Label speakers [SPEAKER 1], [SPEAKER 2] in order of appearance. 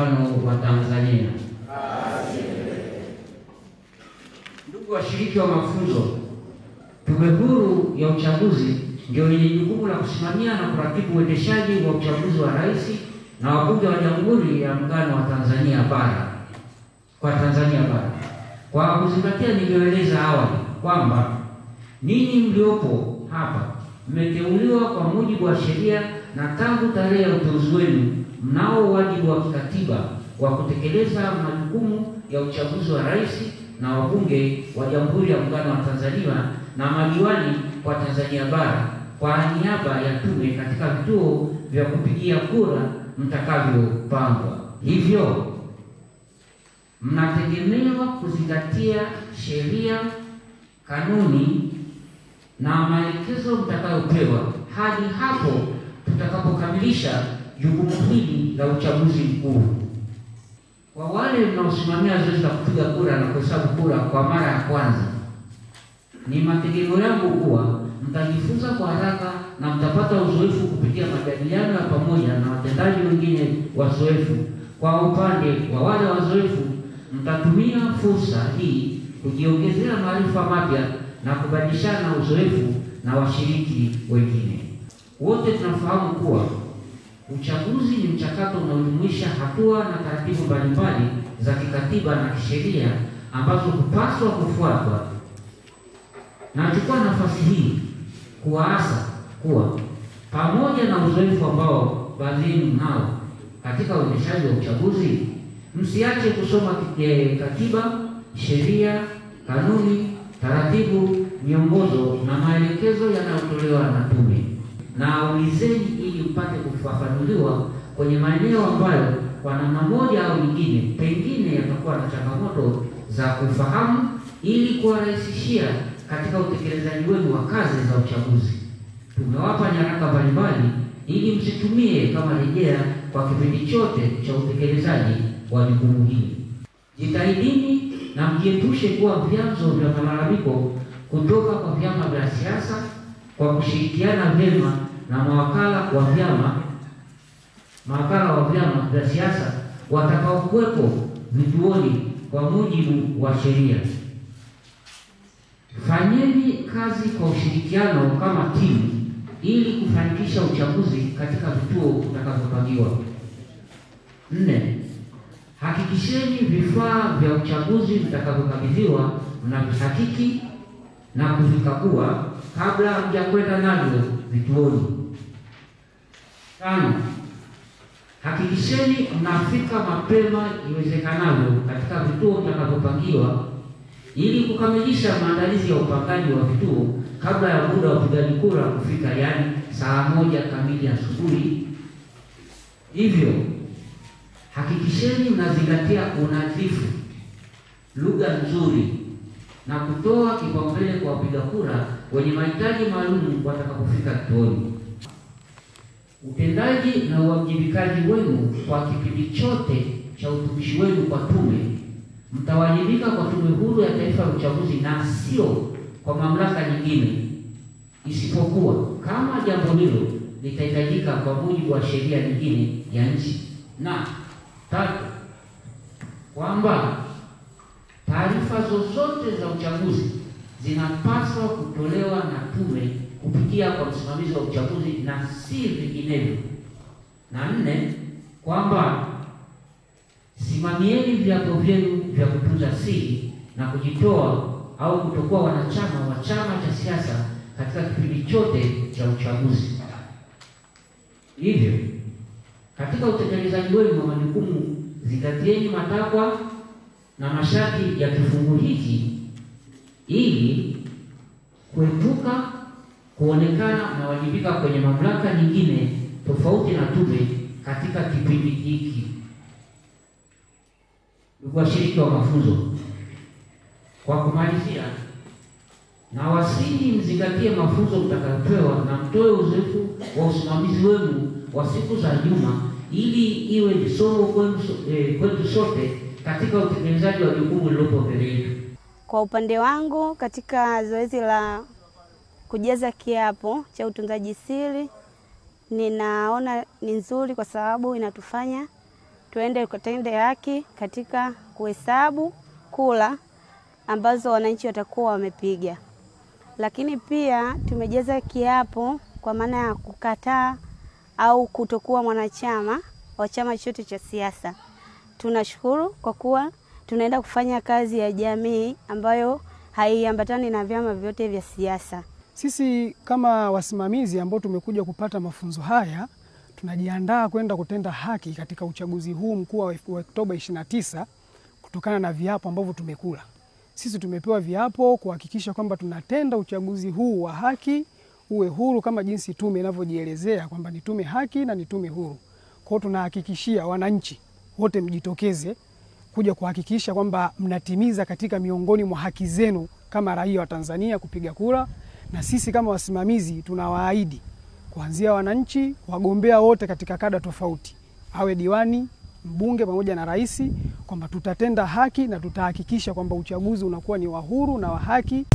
[SPEAKER 1] Muungano wa Tanzania. Ndugu washiriki wa mafunzo, Tume Huru ya Uchaguzi ndio yenye jukumu la kusimamia na kuratibu uendeshaji wa uchaguzi wa rais na wabunge wa Jamhuri ya Muungano wa Tanzania Bara kwa Tanzania Bara. Kwa kuzingatia nilivyoeleza awali kwamba ninyi mliopo hapa mmeteuliwa kwa mujibu wa sheria, na tangu tarehe ya uteuzi wenu mnao wajibu wa kikatiba wa kutekeleza majukumu ya uchaguzi wa rais na wabunge wa Jamhuri ya Muungano wa Tanzania na madiwani kwa Tanzania Bara kwa niaba ya tume katika vituo vya kupigia kura mtakavyopangwa. Hivyo mnategemewa kuzingatia sheria, kanuni na maelekezo mtakayopewa hadi hapo tutakapokamilisha jukumu hili la uchaguzi mkuu. Kwa wale mnaosimamia zoezi la kupiga kura na kuhesabu kura kwa mara ya kwanza, ni mategemeo yangu kuwa mtajifunza kwa haraka na mtapata uzoefu kupitia majadiliano ya pamoja na watendaji wengine wazoefu. Kwa upande wa wale wazoefu, mtatumia fursa hii kujiongezea maarifa mapya na kubadilishana uzoefu na washiriki wengine. Wote tunafahamu kuwa uchaguzi ni mchakato unaojumuisha hatua na taratibu mbalimbali za kikatiba na kisheria ambazo hupaswa kufuatwa. Nachukua nafasi hii kuwaasa kuwa pamoja na uzoefu ambao baadhi mnao katika uendeshaji wa uchaguzi, msiache kusoma katiba, sheria, kanuni, taratibu, miongozo na maelekezo yanayotolewa na tume, na ulizeni ili mpate kufafanuliwa kwenye maeneo ambayo kwa namna moja au nyingine pengine yatakuwa na changamoto za kufahamu, ili kuwarahisishia katika utekelezaji wenu wa kazi za uchaguzi. Tumewapa nyaraka mbalimbali ili msitumie kama rejea kwa kipindi chote cha utekelezaji wa jukumu hili. Jitahidini na mjiepushe kuwa vyanzo vya malalamiko kutoka kwa vyama vya siasa kwa kushirikiana vyema na mawakala wa vyama vya siasa watakaokuwepo vituoni kwa mujibu wa sheria. Fanyeni kazi kwa ushirikiano kama timu ili kufanikisha uchaguzi katika vituo vitakavyopangiwa. 4. Hakikisheni vifaa vya uchaguzi vitakavyokabidhiwa mnavihakiki na kuvikagua kabla hamjakwenda navyo vituoni. 5. Hakikisheni mnafika mapema iwezekanavyo katika vituo vitakavyopangiwa ili kukamilisha maandalizi ya upangaji wa vituo kabla ya muda wa upigaji kura kufika, yaani saa 1 kamili asubuhi. Hivyo hakikisheni mnazingatia unadhifu, lugha nzuri na kutoa kipaumbele kwa wapiga kura wenye mahitaji maalum watakapofika kituoni. Utendaji na uwajibikaji wenu kwa kipindi chote cha utumishi wenu kwa tume, mtawajibika kwa Tume Huru ya Taifa ya Uchaguzi na sio kwa mamlaka nyingine, isipokuwa kama jambo hilo litahitajika kwa mujibu wa sheria nyingine ya nchi. Na 3, kwamba taarifa zozote za uchaguzi zinapaswa kutolewa na tume kupitia kwa msimamizi wa uchaguzi na si vinginevyo. Na 4, kwamba simamieni viapo vyenu vya kutunza siri na kujitoa au kutokuwa wanachama wa chama cha siasa katika kipindi chote cha uchaguzi. Hivyo katika utekelezaji wenu wa majukumu, zingatieni matakwa na masharti ya kifungu hiki ili kuepuka kuonekana mnawajibika kwenye mamlaka nyingine tofauti na tume katika kipindi hiki. Ndugu washiriki wa mafunzo, kwa kumalizia, na wasihi mzingatie mafunzo mtakayopewa na mtoe uzoefu wa usimamizi wenu wa siku za nyuma ili iwe ni somo kwetu sote katika utekelezaji wa jukumu lilopo mbele yetu.
[SPEAKER 2] Kwa upande wangu, katika zoezi la kujaza kiapo cha utunzaji siri, ninaona ni nzuri kwa sababu inatufanya tuende kutende haki katika kuhesabu kura ambazo wananchi watakuwa wamepiga. Lakini pia tumejaza kiapo kwa maana ya kukataa au kutokuwa mwanachama wa chama chochote cha siasa. Tunashukuru kwa kuwa tunaenda kufanya kazi ya jamii ambayo haiambatani na vyama vyote vya siasa.
[SPEAKER 3] Sisi kama wasimamizi ambao tumekuja kupata mafunzo haya, tunajiandaa kwenda kutenda haki katika uchaguzi huu mkuu wa Oktoba 29 kutokana na viapo ambavyo tumekula. Sisi tumepewa viapo kuhakikisha kwamba tunatenda uchaguzi huu wa haki, uwe huru kama jinsi tume inavyojielezea kwamba ni tume haki na ni tume huru. Kwa hiyo tunahakikishia wananchi wote mjitokeze kuja kuhakikisha kwamba mnatimiza katika miongoni mwa haki zenu kama raia wa Tanzania kupiga kura, na sisi kama wasimamizi tunawaahidi kuanzia wananchi, wagombea wote katika kada tofauti, awe diwani, mbunge pamoja na rais, kwamba tutatenda haki na tutahakikisha kwamba uchaguzi unakuwa ni wa huru na wa haki.